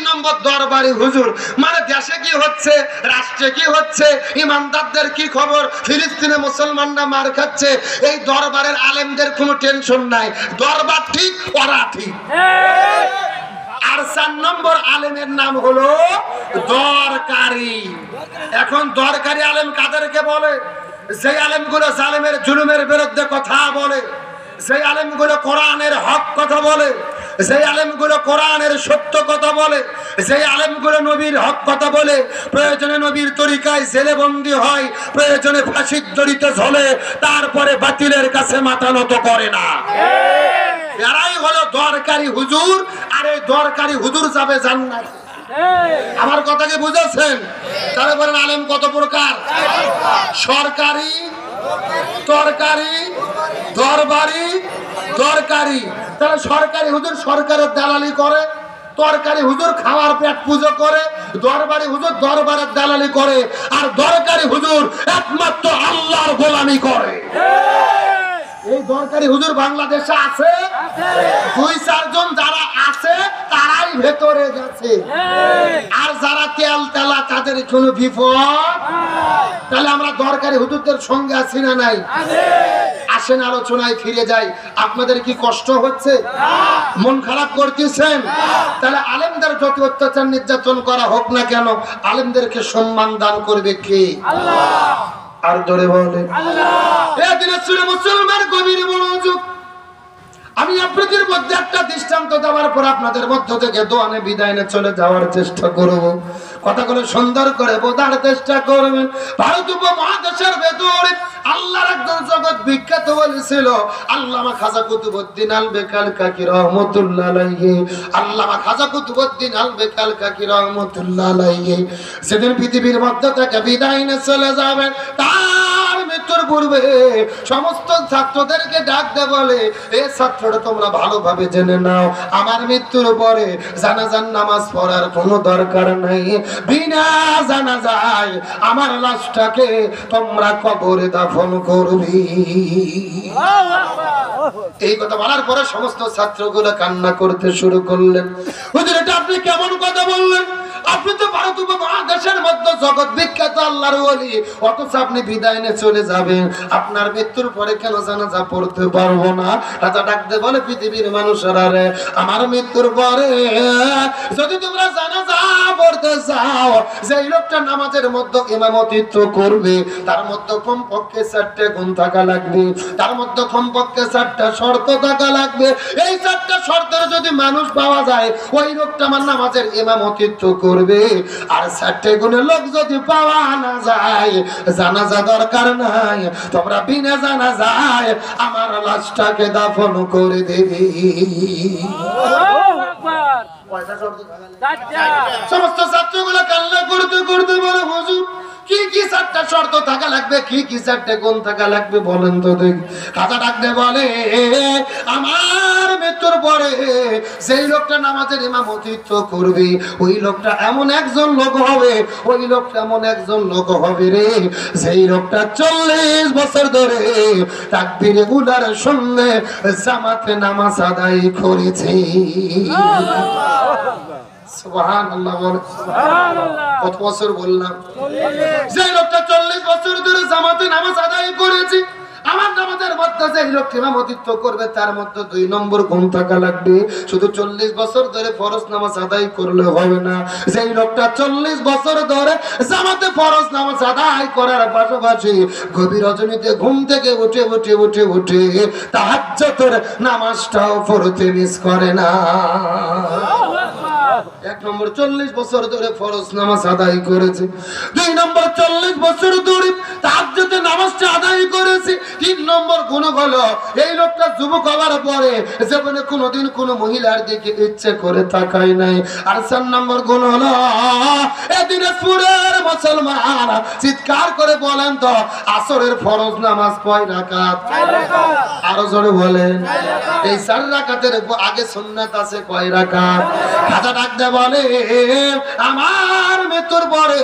নম্বর দরবারি হুজুর। মানে দেশে কি হচ্ছে, রাষ্ট্রে কি হচ্ছে, ইমানদারদের কি খবর, ফিলিস্তিনে মুসলমানরা মার খাচ্ছে, এই দরবারের আলেমদের কোনো টেনশন নাই। দরবার ঠিক, ওরা ঠিক। আর 4 নম্বর আলেমের নাম হলো দরকারি। এখন দরকারি আলেম কাদেরকে বলে? যে আলেমগুলো জালেমের জুলুমের বিরুদ্ধে কথা বলে, সেই আলেমগুলো কোরআনের হক কথা বলে, সেই আলেমগুলো কোরআনের সত্য কথা বলে, সেই আলেমগুলো নবীর হক কথা বলে, প্রয়োজনে নবীর তরিকায় জেলে বন্দী হয়, প্রয়োজনে ফাঁসির দড়িতে ঝোলে, তারপরে বাতিলের কাছে মাথা নত করে না। এরাই হলো দরকারি হুজুর। আর এই দরকারি হুজুর যাবে জান্নাতে। আমার কথা কি বুঝেছেন? তাহলে বলেন আলেম কত প্রকার? সরকারি, তরকারি, দরবারি, দরকারি। তাহলে সরকারি হুজুর সরকারের দালালি করে, তরকারি হুজুর খাওয়ার পেট পুজো করে, দরবারি হুজুর দরবারের দালালি করে, আর দরকারি হুজুর একমাত্র আল্লাহর গোলামি করে। এই দরকারি হুজুর বাংলাদেশে আছে, 2-4 জন যারা আছে তারাই ভেতরে গেছে। আর যারা তেল তেলা তাদের কোনো বিপদ। তাহলে আমরা দরকারি হুজুরদের সঙ্গে আছি না নাই? আসেন আলোচনায় ফিরে যাই। আপনাদের কি কষ্ট হচ্ছে? মন খারাপ করতেছেন? তাহলে আলেমদের যত অত্যাচার নির্যাতন করা হোক না কেন, আলেমদেরকে সম্মান দান করবে কে? আল্লাহ। আর ধরে বলে মুসলমান গভীর মনোযোগ। আমি আপনাদের মধ্যে একটা দৃষ্টান্ত দেওয়ার পর আপনাদের মধ্য থেকে দোয়ানে বিদায় নিয়ে চলে যাওয়ার চেষ্টা করব। কথাগুলো সুন্দর করে বোঝার চেষ্টা করবেন। ভারত উপমহাদেশের ভেতরে আল্লাহর একজন জগৎ বিখ্যাত বলেছিল আল্লামা খাজা কুতুবউদ্দিন আল বেকালকাকি রহমাতুল্লাহ আলাইহি। আল্লামা খাজা কুতুবউদ্দিন আল বেকালকাকি রহমাতুল্লাহ আলাইহি সেদিন পৃথিবীর মধ্য থেকে বিদায় নিয়ে চলে যাবেন, তার মৃত্যুর পূর্বে সমস্ত ছাত্রদেরকে ডাকতে বলে, এ ছাত্ররা তোমরা ভালোভাবে জেনে নাও, আমার মৃত্যুর পরে জানাজার নামাজ পড়ার কোনো দরকার নাই। বিনা জানাজায় আমার লাশটাকে তোমরা কবরে দাফন করবে। এই কথা বলার পরে সমস্ত ছাত্রগুলো কান্না করতে শুরু করলেন। হুজুর এটা আপনি কেমন কথা বললেন? আপনি তো ভারত উপমহাদেশের মধ্যে জগৎ বিখ্যাত আল্লাহর ওলি, অথচ আপনি বিদায় নিয়ে চলে যাবেন, আপনার মৃত্যুর পরে কেন জানাজা পড়তে পারবো না? রাজা ডাকতে বলে, পৃথিবীর মানুষেরা রে, আমার মৃত্যুর পরে যদি তোমরা জানাজা পড়তে চাও, যে লোকটা নামাজের মধ্যে ইমামতিত্ব করবে তার মধ্যে কমপক্ষে 4টে গুণ থাকা লাগবে, তার মধ্যে কমপক্ষে 4টা শর্ত থাকা লাগবে। এই 4টা শর্তের যদি মানুষ পাওয়া যায়, ওই লোকটা আমার নামাজের ইমামতিত্ব করবে। আর 4টে গুণের লোক যদি পাওয়া না যায়, জানাজা দরকার নাই, তোমরা বিনা জানাজায় আমার লাশটাকে দাফন করে দেবে। সমস্ত ছাত্রগুলো কান্না করতে করতে বলে, হুজুর কি কি 4টা শর্ত থাকা লাগবে, কি কি 4টে গুণ থাকা লাগবে বলেন তো দেখি। খাজা ডাকতে বলে, আমার মৃত্যুর পরে সেই লোকটা নামাজের ইমামতিত্ব করবে, ওই লোকটা এমন একজন লোক হবে, ওই লোকটা এমন একজন লোক হবে রে, সেই লোকটা 40 বছর ধরে তাকবীরে উলার সঙ্গে জামাতে নামাজ আদায় করেছে। সুবহানাল্লাহ বলে। কত বছর বললাম? যে লোকটা 40 বছর ধরে জামাতে নামাজ আদায় করেছে, আমার নামাজের মধ্যে যে লোক ইমামতিত্ব করবে তার মধ্যে 2 নম্বর গুণ থাকা লাগবে। শুধু 40 বছর ধরে ফরজ নামাজ আদায় করলে হবে না, সেই লোকটা 40 বছর ধরে জামাতে ফরজ নামাজ আদায় করার পাশাপাশি গভীর রজনীতে ঘুম থেকে উঠে উঠে উঠে উঠে তাহাজ্জুদের নামাজটাও পড়তে মিস করে না। 1 নম্বর 40 বছর ধরে ফরজ নামাজ আদায় করেছে, 2 নম্বর 40 বছর ধরে তাহাজ্জুদের নামাজটা আদায় করেছে, 3 নম্বর গুণ হলো এই লোকটা যুবক হওয়ার পরে জীবনে কোনোদিন কোনো মহিলার দিকে ইচ্ছে করে তাকায় নাই। আর 4 নম্বর গুণ হলো এই দিনাজপুরের মুসলমান চিৎকার করে বলেন তো, আসরের ফরজ নামাজ কয় রাকাত? 4 রাকাত। আরো জোরে বলেন। এই 4 রাকাতের আগে সুন্নাত আছে কয় রাকাত? খাজা ডাকতে বলে, বলে আমার মৃত্যুর পরে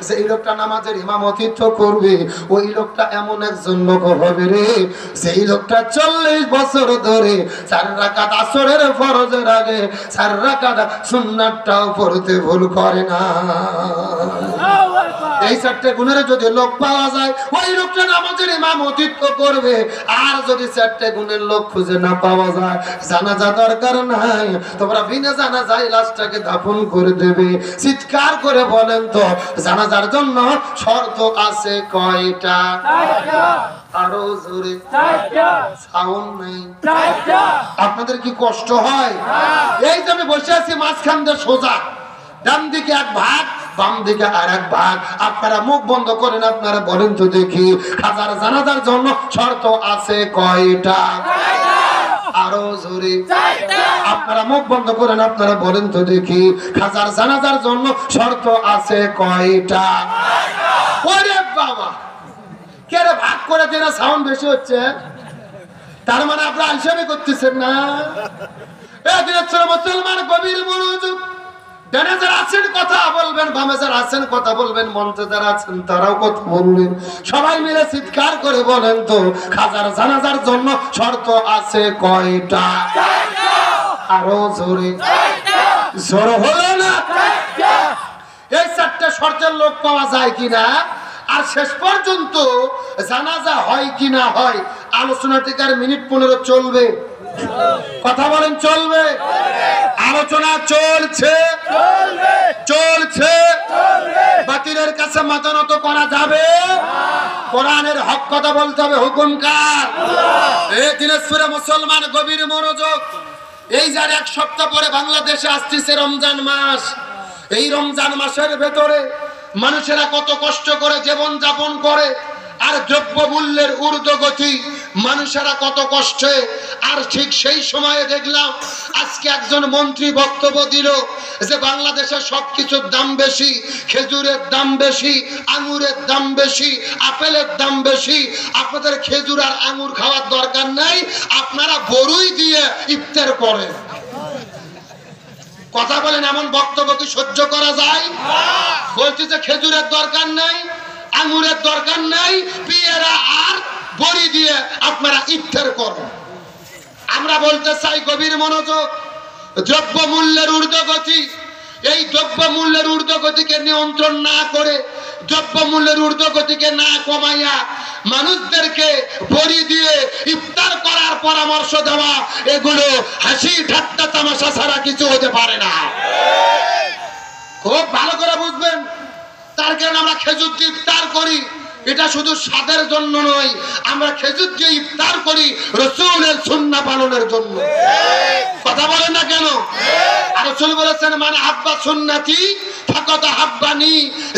যেই লোকটা নামাজের ইমামতিত্ব করবে ওই লোকটা এমন একজন লোক হবে রে, যেই লোকটা 40 বছর ধরে 4 রাকাত আসরের ফরজের আগে 4 রাকাত সুন্নাতটাও পড়তে ভুল করে না। এই 4টে গুণের যদি লোক পাওয়া যায় ওই লোকটা নামাজের ইমামতিত্ব করবে। আর যদি 4টে গুণের লোক খুঁজে না পাওয়া যায়, জানাজা দরকার নাই, তোমরা বিনা জানাজায় লাশটাকে দাফন করে দেবে। চিৎকার করে বলেন তো জানাজার জন্য শর্ত আছে কয়টা? আরো জোরে সাউন্ড নেই। আপনাদের কি কষ্ট হয়? এই যে আমি বসে আছি মাঝখান দিয়ে সোজা, ডান দিকে এক ভাগ বাম দিকে আর এক ভাগ, আপনারা মুখ বন্ধ করেন, আপনারা বলেন তো দেখি খাজার জানাজার জন্য শর্ত আছে কয়টা? আরো জোরে আপনারা মুখ বন্ধ করেন, আপনারা বলেন তো দেখি খাজার জানাজার জন্য শর্ত আছে কয়টা? ওরে বাবা, কে রে ভাগ করে দেন, সাউন্ড বেশি হচ্ছে, তার মানে আপনারা হিসাবে করতেছেন না। মুসলমান গভীর মনোযোগ, ডানে যারা আছেন কথা বলবেন, বামে যারা আছেন কথা বলবেন, মঞ্চে যারা আছেন তারাও কথা বলবেন। সবাই মিলে চিৎকার করে বলেন তো খাজার জানাজার জন্য শর্ত আছে কয়টা? আরো জোরে, জোর হলো না? এই 4টে শর্তের লোক পাওয়া যায় কিনা, আর শেষ পর্যন্ত জানাজা হয় কিনা হয়, আলোচনাটি আর মিনিট 15 চলবে। কথা বলেন চলবে? আলোচনা চলছে, চলছে। বাতিলের কাছে মাথা নত করা যাবে? কোরআনের হক কথা বলতে হবে। হুকুম কার? এই দিনাজপুরে মুসলমান গভীর মনোযোগ। এই যার 1 সপ্তাহ পরে বাংলাদেশে আসছে রমজান মাস। এই রমজান মাসের ভেতরে মানুষেরা কত কষ্ট করে জীবন যাপন করে, আর দ্রব্য মূল্যের ঊর্ধ্বগতি, মানুষেরা কত কষ্টে। আর ঠিক সেই সময়ে দেখলাম আজকে একজন মন্ত্রী বক্তব্য দিল যে বাংলাদেশের সবকিছুর দাম বেশি, খেজুরের দাম বেশি, আঙুরের দাম বেশি, আপেলের দাম বেশি। আপনাদের খেজুর আর আঙুর খাওয়ার দরকার নাই, আপনারা বড়ই দিয়ে ইফতার করেন। কথা বলেন, এমন বক্তব্য কি সহ্য করা যায়? বলছি যে খেজুরের দরকার নাই, আঙুরের দরকার নাই, পেয়ারা আর বড়ি দিয়ে আপনারা ইফতার করেন। আমরা বলতে চাই গভীর মনোযোগ, দ্রব্য মূল্যের ঊর্ধ্বগতি, এই দ্রব্য মূল্যের ঊর্ধ্বগতিকে নিয়ন্ত্রণ না করে, দ্রব্য মূল্যের ঊর্ধ্বগতিকে না কমাইয়া মানুষদেরকে বড়ি দিয়ে ইফতার করার পরামর্শ দেওয়া, এগুলো হাসি ঠাট্টা তামাশা ছাড়া কিছু হতে পারে না। খুব ভালো করে বুঝবেন। তার কারণে আমরা খেজুর দিয়ে ইফতার করি, এটা শুধু স্বাদের জন্য নয়, আমরা খেজুর দিয়ে ইফতার করি রাসূলের সুন্নাহ পালনের জন্য। কথা বলেন না কেন? আর রাসূল বলেছেন মানে হাব্বা সুন্নতি ফাকাদ হাব্বানি,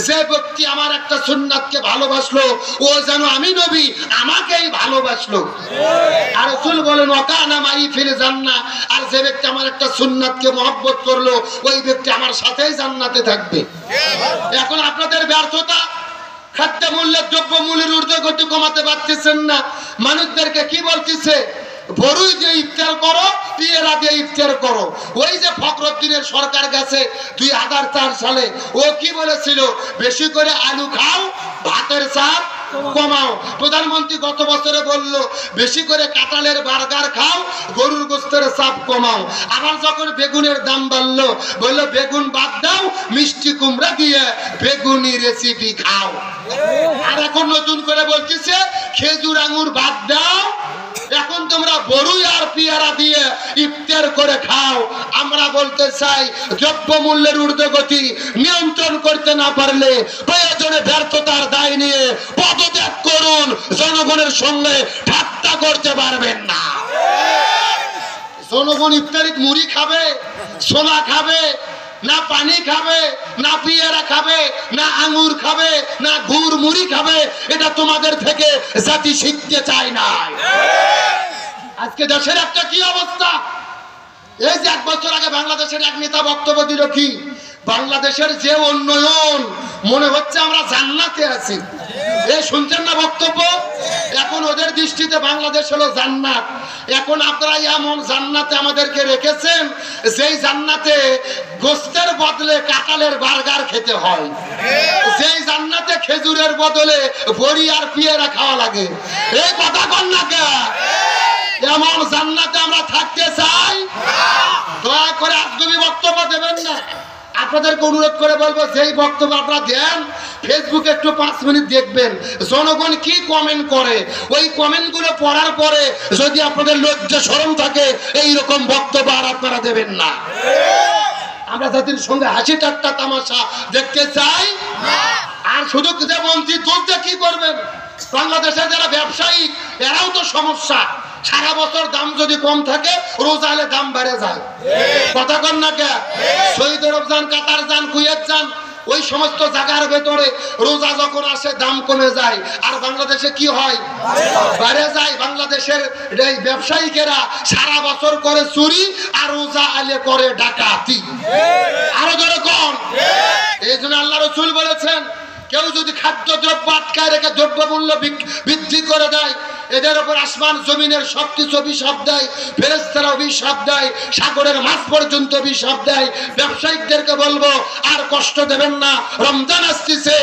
যে ব্যক্তি আমার একটা সুন্নাতকে ভালোবাসলো ও যেন আমি নবী আমাকেই ভালোবাসলো। আর রাসূল বলেন ওয়াকানা মাই ফিল জান্নাহ, আর যে ব্যক্তি আমার একটা সুন্নাতকে মহব্বত করলো ওই ব্যক্তি আমার সাথেই জান্নাতে থাকবে। এখন আপনাদের ব্যর্থতা, খাদ্য মূল্যের দ্রব্য মূল্যের ঊর্ধ্বগতি কমাতে পারতেছেন না। মানুষদেরকে কি বলতেছে? বড়ই দিয়ে ইফতার করো, পেয়ারা দিয়ে ইফতার করো। ওই যে ফখরুদ্দিনের সরকার গেছে 2004 সালে, ও কি বলেছিল? বেশি করে আলু খাও, ভাতের চাপ কমাও। প্রধানমন্ত্রী গত বছরে বলল বেশি করে কাঁঠালের বার্গার খাও, গরুর গোশতের চাপ কমাও। আবার যখন বেগুনের দাম বাড়লো বললো বেগুন বাদ দাও, মিষ্টি কুমড়া দিয়ে বেগুনি রেসিপি খাও। আর এখন নতুন করে বলতেছে খেজুর আঙুর বাদ দাও, এখন তোমরা বড়ই আর পেয়ারা দিয়ে ইফতার করে খাও। আমরা বলতে চাই দ্রব্য মূল্যের ঊর্ধ্বগতি নিয়ন্ত্রণ করতে না পারলে প্রয়োজনে ব্যর্থতার দায় নিয়ে পদত্যাগ করুন, জনগণের সঙ্গে ঠাট্টা করতে পারবেন না। জনগণ ইফতারিতে মুড়ি খাবে, ছোলা খাবে না, পানি খাবে না, পেয়ারা খাবে না, আঙুর খাবে না, গুড় মুড়ি খাবে, এটা তোমাদের থেকে জাতি শিখতে চায় না। আজকে দেশের একটা কি অবস্থা? এই যে 1 বছর আগে বাংলাদেশের এক নেতা বক্তব্য দিল কি, বাংলাদেশের যে উন্নয়ন মনে হচ্ছে আমরা জান্নাতে আছি। এই শুনছেন না বক্তব্য? এখন ওদের দৃষ্টিতে বাংলাদেশ হলো জান্নাত। এখন আপনারা এমন জান্নাতে আমাদেরকে রেখেছেন যেই জান্নাতে গোস্তের বদলে কাঁঠালের বার্গার খেতে হয়, যেই জান্নাতে খেজুরের বদলে বড়ি আর পেয়ারা খাওয়া লাগে। এই কথা কন না কে? এমন জান্নাতে আমরা থাকতে চাই? দয়া করে আজগুবি বক্তব্য দেবেন না। আপনাদেরকে অনুরোধ করে বলবো, যেই বক্তব্য আপনারা দেন ফেসবুকে একটু 5 মিনিট দেখবেন জনগণ কি কমেন্ট করে। ওই কমেন্টগুলো পড়ার পরে যদি আপনাদের লজ্জা শরম থাকে, এই রকম বক্তব্য আর আপনারা দেবেন না। আমরা জাতির সঙ্গে হাসি ঠাট্টা তামাশা দেখতে চাই। আর শুধু যে বলছি তুলতে কি করবেন? বাংলাদেশের যারা ব্যবসায়ী এরাও তো সমস্যা। সারা বছর দাম যদি কম থাকে, রোজা হলে দাম বেড়ে যায়। কথা কন না কে? সৌদি আরব যান, কাতার যান, কুয়েত যান, ওই সমস্ত জায়গার ভেতরে রোজা যখন আসে দাম কমে যায়। আর বাংলাদেশে কি হয়? বেড়ে যায়। বাংলাদেশের এই ব্যবসায়িকেরা সারা বছর করে চুরি আর রোজা আলে করে ডাকাতি। আরো ধরে কম। এই জন্য আল্লাহ রাসূল বলেছেন, কেউ যদি খাদ্য দ্রব্য আটকায় রেখে দ্রব্য মূল্য বৃদ্ধি করে দেয়, এদের উপর আসমান জমিনের সবকিছু অভিশাপ দেয়, ফেরেশতারা অভিশাপ দেয়, সাগরের মাছ পর্যন্ত অভিশাপ দেয়। ব্যবসায়িকদেরকে বলবো আর কষ্ট দেবেন না। রমজান আসতেছে,